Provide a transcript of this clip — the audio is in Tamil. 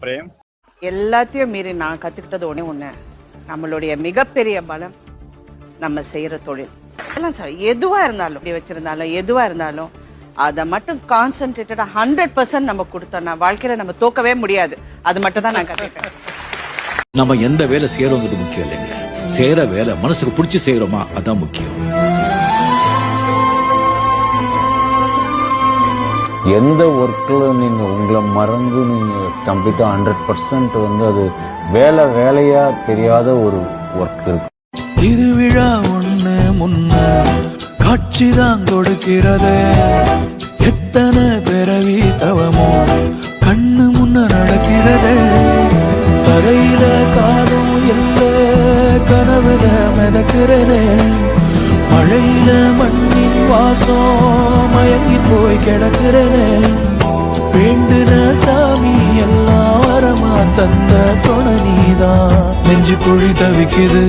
பிரேம் எல்லாத்தையும் மீறி நான் கத்துக்கிட்டது ஒண்ணு நம்மளுடைய மிகப்பெரிய பலம் நம்ம செய்யற தொழில் எல்லாம் சார் எதுவா இருந்தாலும் இப்படி வச்சிருந்தாலும் எதுவா இருந்தாலும் அதை மட்டும் கான்சென்ட்ரேட்டடா 100% நம்ம கொடுத்தோம்னா வாழ்க்கையில நம்ம தோக்கவே முடியாது. அது மட்டும் தான் நான் கத்துக்கிட்டேன். நம்ம எந்த வேலை செய்யறோங்கிறது முக்கியம் இல்லைங்க, செய்யற வேலை மனசுக்கு பிடிச்சி செய்யறோமா அதான் முக்கியம். எந்த ஒர்க்கில் நீங்கள் உங்களை மறந்து நீங்கள் கம்ப்ளீட்டாக 100% வந்து அது வேலையா தெரியாத ஒரு ஒர்க் இருக்கு. திருவிழா ஒண்ணு முன்ன காட்சிதான் கொடுக்கிறது, எத்தனை பிறவி தவமோ கண்ணு முன்ன நடக்கிறது. கரையில காலம் எல்ல கனவுல மிதக்கிறதே, மழையில மண்ணின் வாசம் மயங்கி போய் கிடக்கிறனே. வேண்டுன சாமி எல்லாம் வரமா தந்த துணை நீதான், நெஞ்சு குழி தவிக்குது.